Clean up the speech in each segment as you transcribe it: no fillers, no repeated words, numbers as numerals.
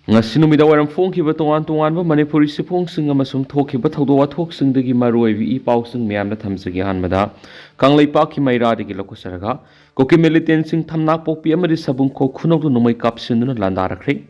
ngasi numida waram phongkhiba tongan manipuri siphongsing amasung thokhiba thawdo wathoksingdagi maroibi I pausing miyamna thamjagi hanmada kanglaipa ki mairadi gi lokosaraga Kuki militant sing thamnak pokpi amadi Sabungkhok khunawdu numai kapsinduna landarakre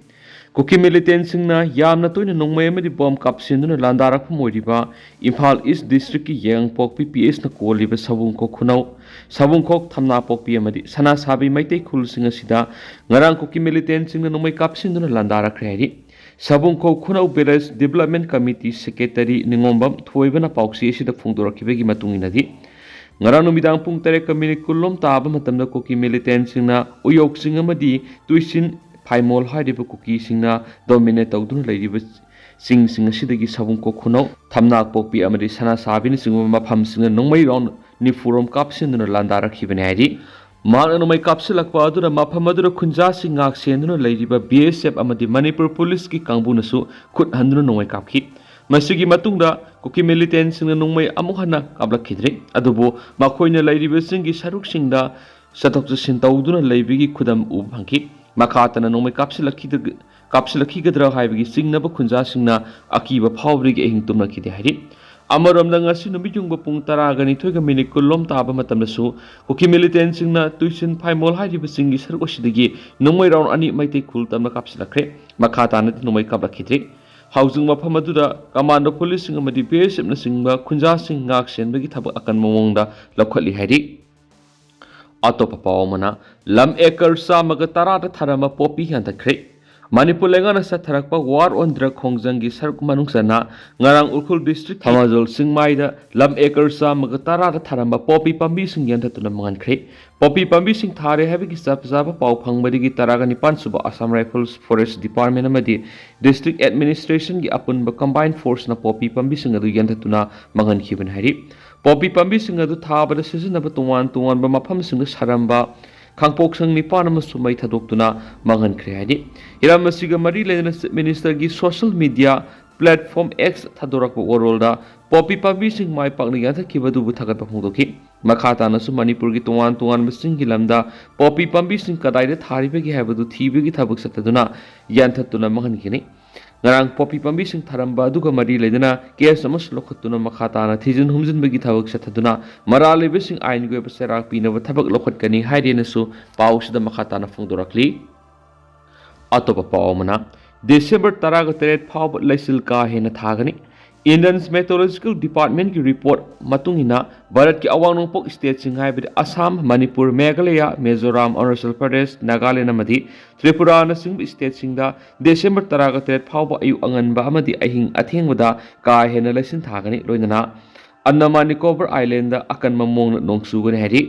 Kuki militant sing na yamna toina nungmai amadi bom kapsinduna landarak moiriba Imphal East District ki yang pokpi PS na koliba Sabungkhok khunaw Sabungkhok thamnak pokpi amadi sana sabi maitei khul singa sida ngarang Kuki militant sing na numai kapsinduna landarakre hari Sabungkhok khunaw village development committee secretary ningombam thoibana pauksi sida phungdorakibegi matunginadi ngarang numidang pung tere kamini kulom taba matamda Kuki militant singna uyok singa madi tuisin phaimol hairiba Kuki singna dominate tawduna lairiba singa sidagi Sabungkhok khunaw thamnak pokpi amadi sana sabini singma mafam singa nongmai round ni furom kapsinduna landarakibani hairi Mana numai kapsilakpa aduna mafam aduna khunja singak senduna lairiba BSF amadi Manipur police ki kangbunasu khut handuna nongmai kapki masigi matungda Kuki militant singna nongmai amuk hana kablakidre adubo makhoina lairiba singi saruk singda satok sin tawduna laibigi khudam u bhangki makhatana nongmai kapsilakhi gadra haibigi singnaba khunja singna akiba phawrigi ehing tumna kide hari Amaramda ngasi numijungba pung taragani thoiga minute kulom taba matamdasu Kuki militant singna tuisin phaimol hairiba singi saruk osidagi nongmai round ani maitei khul tamna kapsilakre makhatana nongmai kablakidre Housing mafam aduda commando police sing amadi BSF na singba khunja sing ngak senbagi thabak akan mawongda lakhali hairi atopa pawmana lam acre samaga tarata tharama popi hantakre Manipur lengana sa tharakpa war on drug khongjangi saruk manungsana ngarang Urkhul district Thamajol singmaida lam acre samaga tarata tharama popi pambi sing yantatuna mangankre popi pambi sing thare habigi sapjaba paw phangmadigi taragani pansuba Assam Rifles Forest Department amadi district administration gi apunba combined force na popi pambi sing adu yantatuna mangankhibani hari popi pambi sing adu thabada sizinaba tuwan ba mafam sing saramba Kangpok sang nipan amasu mai thadokuna mangan khreadi hiram masiga mari lena minister gi social media platform X thadorak worolda popi pambi sing mai pakni ga thakibadu bu thagat phongdoki makhata na su Manipur gi tuwan masing gi lamda popi pambi sing kadai de tharibe gi habadu thibe gi thabuk sataduna yan thatuna mangan gini ngarang popi pambi sing tharamba aduga mari ledana case amas lokhatuna makhata na thijin humjin bagi thabuk sataduna marale besing ain go beserak pina thabak lokhat kani hairena su pausida makhata na phongdorakli atopa pawmana December 13 phawb laisil ka hena thagani Indian Meteorological Department ki report matungina Bharat ki awang nongpok state sing haibidi Assam, Manipur, Meghalaya, Mizoram, Arunachal Pradesh, Nagaland amadi Tripura na sing state singda December 13 phawba ayu anganba amadi ahing athengwada ka hena laisin thagani loinana Andaman Nicobar Island da akan mamong nongsugani hari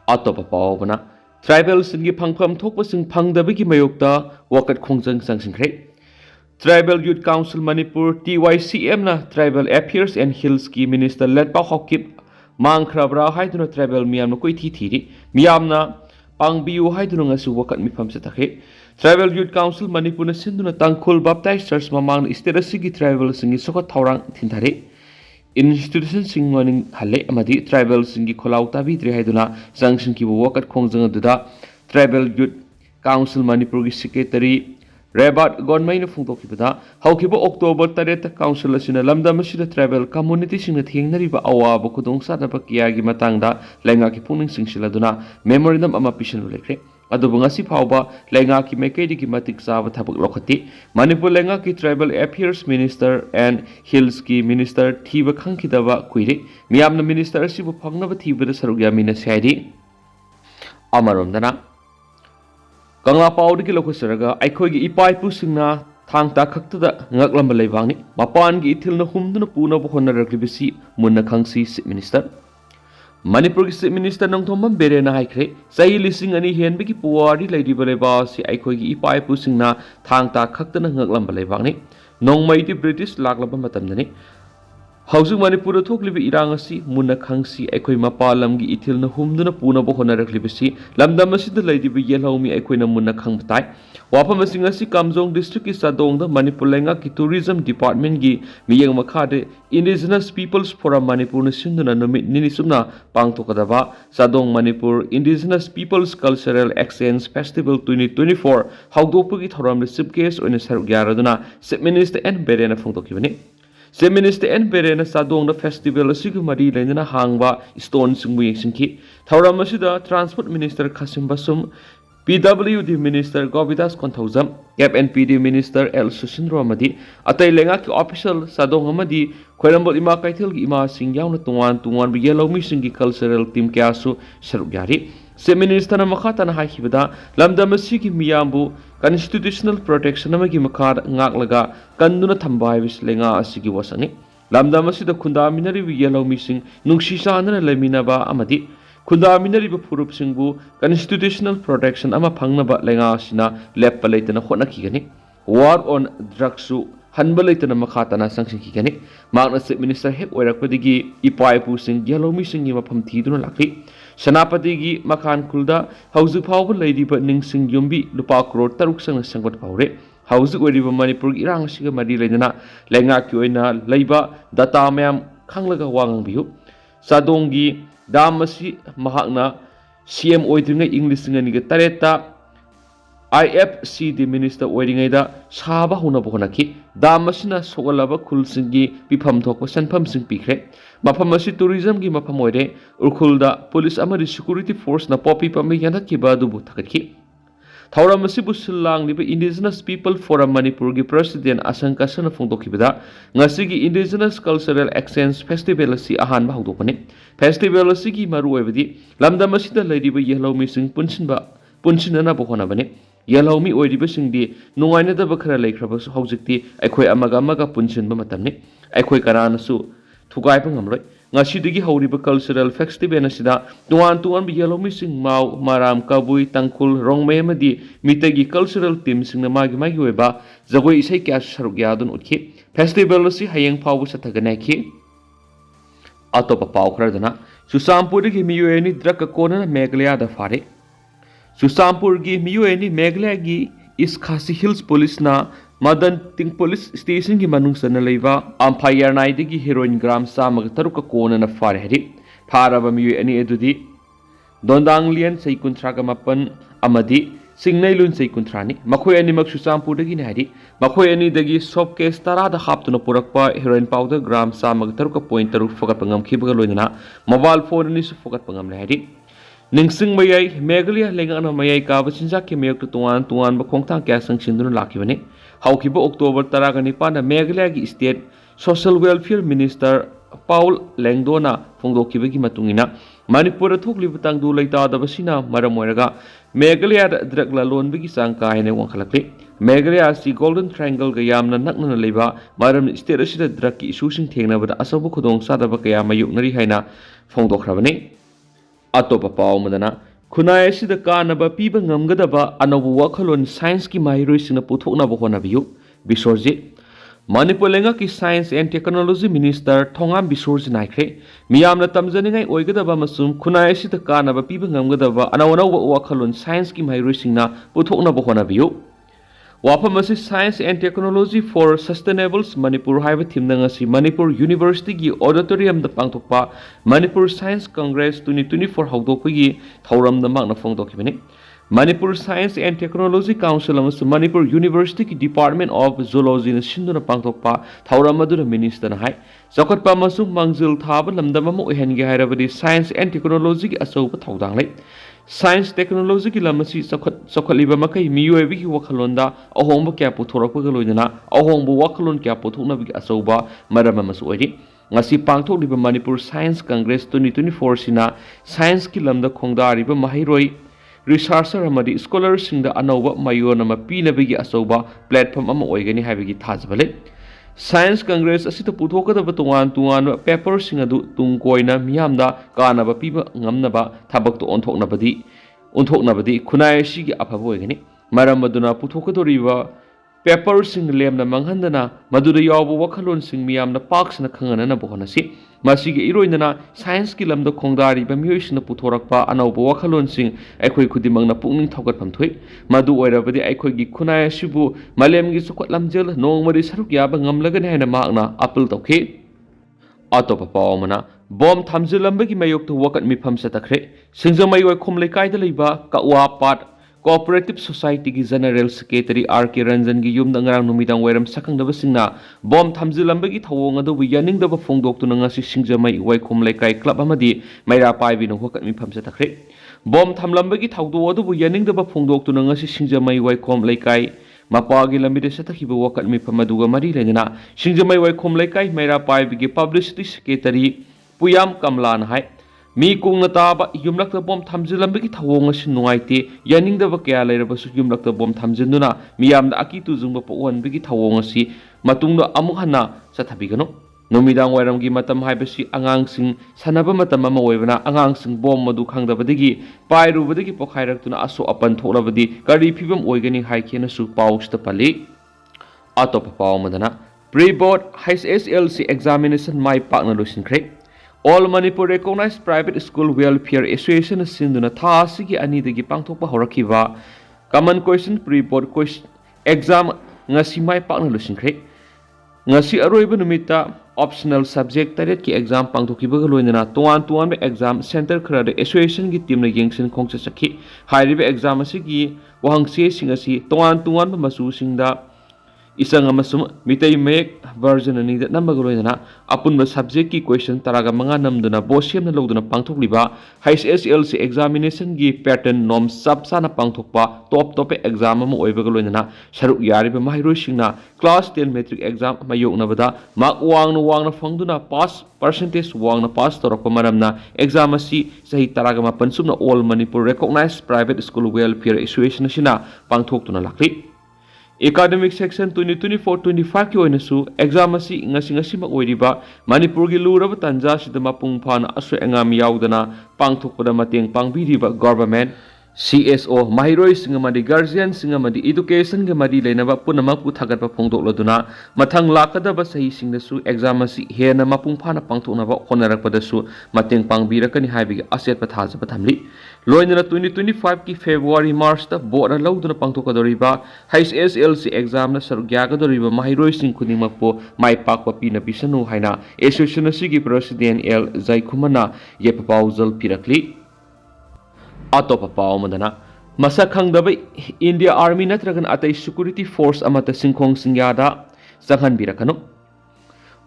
atopa pawbana tribal singi phangpham thokpa sing phangdabigi mayokta wakat khongjang sangsingkhre Tribal Youth Council Manipur TYCM na Tribal Affairs and Hills ki Minister Letpao haokip mangkhrabra haiduna tribal miyamna Koithi thiri miyamna pangbiyu haiduna ngasu wakat mifam satakhe Tribal Youth Council Manipur na sinduna tangkhul baptized church mamang state asigi tribal singi sokot thawrang thinthare institution sing morning halle amadi tribal singi kholau tabi tri haiduna sangsing ki wakat khongjang aduda Tribal Youth Council Manipur ki secretary Rebat Gonmain Fungtokibada, Haokiba October 3 Council Asina Lamda Masida Tribal Community Sing Nariba Awa Bokudong Sadapa Kiagi Matangda, Lenga ki Puning Sing Siladuna, Memorandum Amapishan Lekre, Adubungasi Pauba, Lenga ki Mekedi ki Matik Sava Tabak Lokati, Manipur Lenga ki Tribal Affairs Minister and Hills ki Minister Tiba Kankidava Kuiri, Miyamna Minister Sibu Pangnava Tiba Sarugamina Sadi Amarundana. Kangla paudi ki lokosaraga aikoi gi ipai pusingna thangta khaktada ngaklamba leibangni mapan gi ithilna humduna puna bohonna raklibisi munna khangsi minister Manipur gi minister nongthomam berena haikre sai lising ani henbe gi puwari leidi baleba si aikoi gi ipai pusingna thangta khaktana ngaklamba leibangni nongmai di British laklaba matamdani Housing Manipur thoklibi irang asi munna khangsi aikoi mapalam gi ithil na humduna puna bo honaraklibi lamdam asida leidibi yelhomi aikoi na munna khangbatai wafam asing asi Kamjong district ki Sadong da Manipur lenga ki tourism department gi miyang makhade Indigenous Peoples Forum Manipur na sinduna numit nini sumna pangtokadaba Sadong Manipur Indigenous Peoples Cultural Exchange Festival 2024 haudopagi thoram le sibcase oina saruk yaraduna Chief Minister N Berena phongtokibani Chief Minister N Berena Sadong festival asigu mari leinana hangba stone singbu yengsingki thauram asida Transport Minister Khasim Basum PWD Minister Govidas Konthaujam FNPD Minister L Susindro amadi atai lenga ki official Sadong amadi Khoirambol ima Kaithil gi ima sing yauna tungan bi yellow sing gi cultural team kyasu saruk yari Chief Minister na makhatana haikibada lamdam asigi miyambu constitutional protection amagi makhar ngak laga kanduna thambai bis lenga asigi wasangi lamdam asida khunda minari bi yellow sing nungsi sanana leminaba amadi khunda minari bi phurup singbu constitutional protection ama phangnaba lenga asina leppa leitana khona khigani war on drugs su hanba leitana makhatana sangsing khigani magna Chief Minister hek oirakpadigi ipai pu sing yellow sing gi mafam thiduna lakli Senapati gi Makhan Kulda Hauzik Phawba Leidiba Ningsing Yumbi Lupa Crore Taruk Sang Sangbat Paure Hauzik Oidiba Manipur Irang Siga Mari Lena Lenga Kyoina Leiba Data Mayam Kanglaga Wangang Biu Sadongi Damasi Mahakna CM Oidringa English Nganiga Tareta IFCD Minister Oidingaida Saba Huna Bohonaki Damasina Sogalaba Kulsingi Pipam Toko Sanpam Sing Pikre Mapamasi tourism gi mapamoide urkhulda police amari security force na popi pami yana kibadu buthakki thauramasi busilang liba Indigenous People Forum Manipur gi president Asanka Sana phongdokibada ngasi gi Indigenous Cultural Exchange Festival asi ahan ba hawdokani festival asi gi maru oibadi lamdamasi da leidiba yellow sing punsinana bohona bane yellow mi oidiba singdi nungaina da bakhara leikhrabasu hawjikti aikhoi amaga punsinba matamni aikhoi karanasu Thugai Pangamloi, Nasidigi Horiba Cultural Festival Nasida, Tuan bi yellow missing Mau, Maram, Kabui, Tangkul, Rong Memadi, Mitagi Cultural Teams in the Magi Weba, Zaway Sekas Sarugyadun Uki, Festival Si Hayang Power Sataganaki Atopa Pau Kradana, Susampurgi Miueni Drakakona Meglia da Fare, Susampurgi Miueni Meglagi is Khasi Hills Police na Madan Ting Police Station ki manung sana leiva Ampire Naidi ki heroin gram samag taruka kona na fare heri Paraba miyu ani edudi Dondang lian say kuntraga mapan amadi Singnay lun say kuntrani Makoy ani magsusampu dagi na heri Makoy ani dagi soap case tarada hapto na purakpa heroin powder gram samag taruka point taruk fokat pangam kibaga loy na mobile phone ni su fokat pangam na heri Ningsing mayay Megalia lenga na mayay kabasinsa ki mayok tuan bakongtang kaya sang sindun laki bane haokip October 15 na Megalia gi State Social Welfare Minister Paul Lengdona phongdokibagi matungina Manipur thokliba tangdu leita dabasina maramoiraga Megalia drug la lon bigi sang kaine wangkhalakle Megalia si Golden Triangle ga yamna nakna leiba maram state asida drug ki issue sing thengna bada asabu khodong sadaba kaya mayuknari haina phongdokhrabane Atopa Pau Madana Kunai Sida Kanaba Piba Ngamgadaba Anabu Wakalon Science Ki Mahiroi Sina Puthokna Bohona Biu Bisorji Manipur lenga ki Science and Technology Minister Thongam Bisorji Naikre Miyamna Tamjaningai Oigadaba Masum Kunai Sida Kanaba Piba Ngamgadaba Anawana Wakalon Science Ki Mahiroi Sina Puthokna Bohona Biu Wapamasi Science and Technology for Sustainable Manipur Haiba Timnangasi Manipur University gi Auditorium da Pangtokpa Manipur Science Congress 2024 Haudopagi Thauram da Magna Phongdokibani Manipur Science and Technology Council amasu Manipur University ki Department of Zoology na sinduna pangtokpa Thauram aduna Minister na hai Zakotpa amasu Mangzil Thaba lamdam ama oihangi hairabadi Science and Technology ki asauba thaudang lai Science Technology ki lamasi sakhaliba makai miyoebi ki wakhalonda ahongba kya puthorakpa loidana ahongba wakhalon kya puthokna bi asauba maram amasu oidi ngasi pangthokliba Manipur Science Congress 2024 sina science ki lamda khongdariba mahiroi researcher amadi scholar singda anauba mayon ama pinabigi asauba platform ama oigani habigi thajbale Science Congress asita puthokadaba tuan paper singadu tungkoina miyamda kanaba piba ngamnaba thabak to onthoknabadi khunai sigi aphabo oigani maram aduna puthokadoriba पेपरसिंग लेमना मंगहंदना मदुदा यावबो वखलोनसिंग मियामना पाक्सना खंगननबो होनसी मसिगे इरोइनना साइंस की लमदा खोंगदारिबा मियोइसना पुथोरकपा अनौबो वखलोनसिंग अखोइ खुदिमंगना पुकनिंग थौगतफम थोइ मदु ओइरबदि अखोइगी खुनाय असिबु मलेमगी सुखत लमजेल नोंगमरि सरुक याबा ngamlagani haina makna apil tauke atopa pawmana bom thamjilambagi mayokta wakat mifam satakre singjamai oi khomlai kaida leiba kawa pat Cooperative Society ki General Secretary R.K. Ranjan ki yum ngarang numidang wairam sakangdaba singna bom thamjilambagi thawong adu yaningdaba phongdok tu ngasi singjamai wai khomlai kai club amadi maira paibi no wakat mifam satakre bom thamlambagi thawdo adu yaningdaba phongdok tu ngasi singjamai wai khomlai kai Mapagi lamide satakhiba wakat mifam aduga mari lenana singjamai wai khomlai kai maira paibi ki Publicity Secretary Puyam Kamlan hai Mi kung nataba yumlakta bom thamjilambagi thawong asi nuaite yaningdaba kaya lairabasu yumlakta bom thamjinduna miyamda akitu jungba pawonbagi thawong asi matungda amuk hana sathabigano numidang wairamgi matam haibasi angangsing sanaba matam ama oibana angangsing bom madu khangdabadagi pairubadagi pokhairaktuna aso apan tholabadi kari phibam oigani haikena su pausta pali atopa pawmadana pre-board HSLC examination mai pakna losinkhre All Manipur Recognized Private School Welfare Association sinduna tha asigi ani dagi pangthokpa horakiba Common Question Pre-Board Question Exam ngasi mai pakna losinkhre ngasi aroiba numita optional subject taret ki exam pangthokiba loinana tuan be exam center khara association ki team na yengsin khongcha sakhi hairiba exam asigi wahangse singasi tuan masu singda Isang amasum mitay mek version ani da namagaloy na apun ba subject ki question taraga mga namduna bosiam na logduna pangthok liba HSLC examination gi pattern norm sabsa na pangthok pa top exam mo oibagaloy na saruk yari ba mahiro singna class 10 metric exam mayok na bada mark wang na fangduna pass percentage wang na pass torok pa maram na exam asi sahi taraga mapan sum na all Manipur Recognized Private School Welfare Association sina pangthok tu na lakli Academic Section 2024-25 ki oinasu exam asi ngasi ma oiriba Manipur gi luraba tanja sida mapung phana asu engam yaudana pangthokpada mateng pangbiriba government CSO mahiroi singamadi guardian singamadi education ga madi leinaba punamak pu thagatpa phongdokladuna mathang lakadaba sahi singdasu exam asi hena mapung phana pangthoknaba honarakpadasu mateng pangbirakani haibi aset pathajaba thamli loinana 2025 ki February March ta board lauduna pangthokadoriba HSLC exam na sarugyagadoriba mahiroi sing khudingmakpo mai pakpa pina pisanu haina association asigi president L Zaikhumana yepapauzal pirakli Atopa pawmadana masak khangdaba India Army natragan atai security force amata singkhong singyada sanghan birakano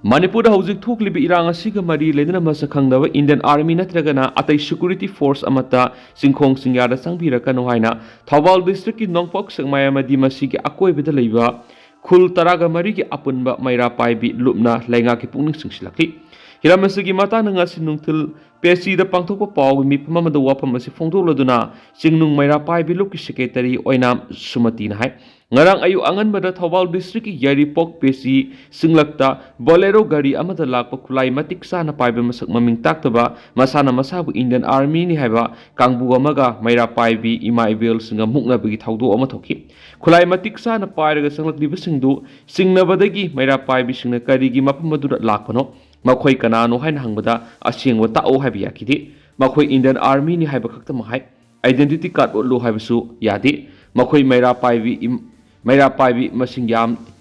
Manipur da hojik thoklibi irang asiga mari ledana masak khangdaba Indian Army natragana atai security force amata singkhong singyada sangbirakano haina Thawal district ki Nongpok sangmayamadi masigi akoibida leiba khul taraga mari ki apunba maira paibi lupna lainga ki pungning singsilakli Hiramasugi mata nanga sinungtil pesi da pangthokpa paw mi pamama da wapam asi phongdokladuna singnung maira pai biluk ki secretary oinam sumati na hai ngarang ayu angan bada Thawal district ki yaripok pesi singlakta bolero gari amada lakpa khulai matik sa na pai ba masak maming taktaba masana masabu Indian Army ni haiba kangbu amaga maira pai bi ima ibel singa mukna bagi thawdo ama thoki khulai matik sa na pai raga sanglakliba singdu singnabadagi maira pai bi singna karigi mapamadu lakpano Makhoi kanano haina hangbada asingwa ta'o haibi yakidi makhoi Indian Army ni haiba khakta mahai identity card lo haibasu yadi makhoi maira paibi masing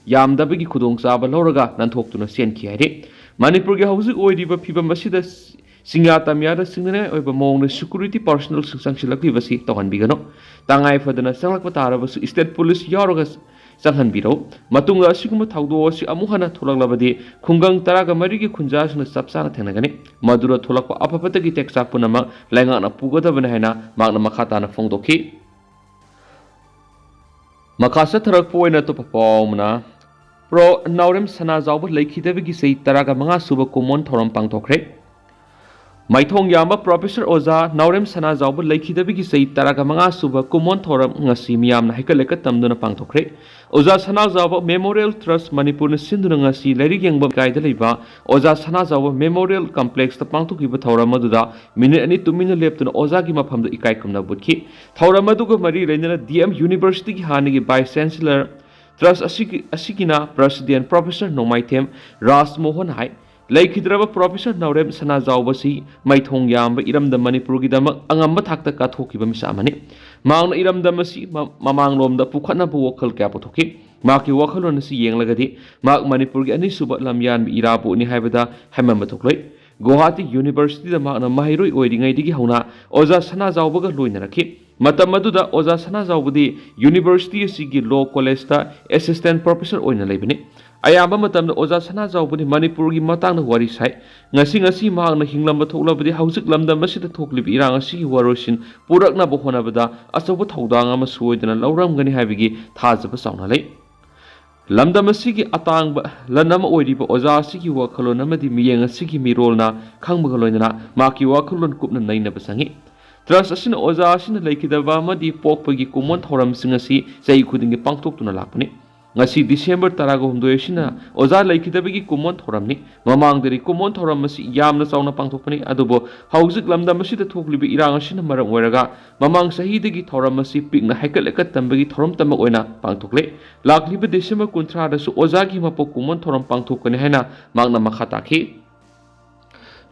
yamdabagi khudong chaba loraga nanthokuna senki haide Manipur gi hausi oiriba phiba masida singya tamyada singnane oiba mong security personnel sangsilakli basi tohanbigano tangai fadana sanglakpa tarabasu state police yaroga Sanghan biro, matunga asiguma thawdo asi amuhana tholaklabadi khungang taraga marigi khunjasna sapsana thenagani madura tholakpa apapatagi teksak punama lainga na pugadabana haina magna makhata na phongdokhi makasa tharak poina to papawmna pro naurem sana jawba leikhidabigi sei taraga manga suba common thoram pangthokre Maithong yamba Professor Oza Naurem Sana Jawba Laikhidabigi sei taraga manga suba kumon thoram ngasi miyamna haikaleka tamduna pangthokre Oza Sana Jawba Memorial Trust Manipur na sinduna ngasi lairik yengba kaida leiba Oza Sana Jawba Memorial Complex ta pangthokiba thoram aduda minute ani tumina leptuna Oza gi maphamda ikai kumna butki thoram aduga mari leinana DM University gi hanigi Vice Chancellor Trust asigina President Professor Nomaithem Rasmohan hai Laikhidraba Professor Naurem Sanajawbasi Maithong Yamba Iram the Manipur Gidama Angamba Takta Kathoki Bamisamani Mount Iram the Masi Mamang Lom the Pukana Wokal Kapotoki Maki Wakalon Si Yang Lagadi Mark Manipur Anisuba Lamyan Irabu ni Habada Hamamatukle Guwahati University the Magna Mahiroi Wedding Idigi Hona Oza Sanajawbaga Luinaraki Matamaduda Oza Sanajawbudi University Sigi Law College Assistant Professor Oina Lebini Ayamba matamda Oza Sanajawbudi Manipur gi matangna wari sai ngasi mahangna hinglamba thoklabadi hausik lamda masida thoklibi irang asi warosin purakna bohonabada asoba thodang ama suidana lauramgani habigi thajaba sauna lei lamda masigi atangba lanama oiriba Oza asigi wakhalon amadi miyeng asigi mirolna khangbaga loinana maki wakhalon kupna naina basangi Trust asina Oza asina laikidaba amadi pokpagi kumon thoram singasi sei khudingi pangthoktuna lakpani ngasi December 12 sina Oza laikidabagi kumon thoramni mamangdari kumon thoram masi yamna chauna pangthokpani adubo haujik lamda masida thoklibi irang asina maram oiraga mamang sahidagi thoram masi pikna haikalekat tambagi thoram tamak oina pangthokle lakliba December 13 dasu Oza gi mapok kumon thoram pangthokani haina mangna makha takhi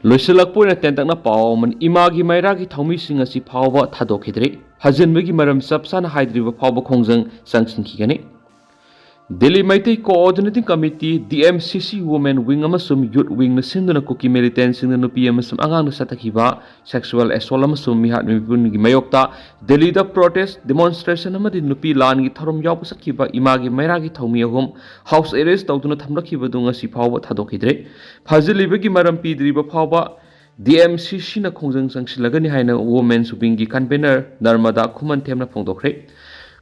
Loisalakpoina tentakna pawman imagi mairagi thaumising asi phawba thadokhidre hajenbagi maram sapsana haidriba phawba khongjang sangsinkhigani Delhi Maitai Coordinating Committee DMCC Women Wing amasum Youth Wing na sinduna Kuki militants na nupi amasum angang na satakiba sexual assault amasum mihat mipun gi mayokta Delhi da protest demonstration amadi nupi lan gi tharom yaw pasakiba imagi mairagi thaumi ahum house arrest tawduna thamlakiba dunga si phawba thadokidre phajilibagi maram pidriba phawba DMCC na khongjang sangsilagani haina women's wing gi convener Narmada Khuman themna phongdokre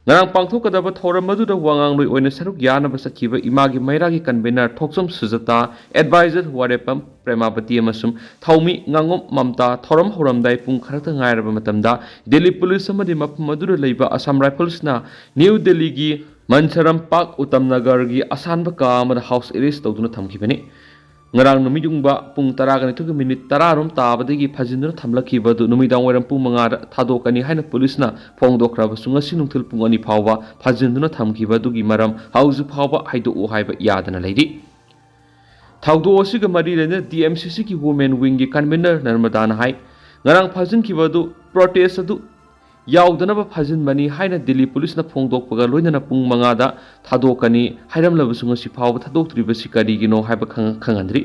Ngarang pangthokadaba thoram maduda wangang loi oina saruk yana basakhiba imagi mairagi convener thoksom sujata advisor warepam premapati amasum thaumi ngangom mamta thoram horamdai pung kharakta ngairaba matamda Delhi police amadi mapam maduda leiba Assam Rifles na New Delhi gi Mansaram Park Utamnagar gi asanba ka amada house arrest tawduna thamkhibani Ngarang numijungba pung 12 minute 10 rom tabadagi phajinduna thamlakhiba du numidang waram pung 5 thadokani haina police na phongdokraba sunga sinungthil pung ani phawba phajinduna thamkhiba dugi maram hauju phawba haidu haiba yadana leidi thawdo osiga mari rena DMCC ki women wing gi convener Narmada na hai ngarang phajinkiba du protest adu yaudana phajin mani haina Delhi police na phongdokpaga loinana pung 5 da thadokani hairam labusunga si phawba thadoktriba sikari gino haiba khangandri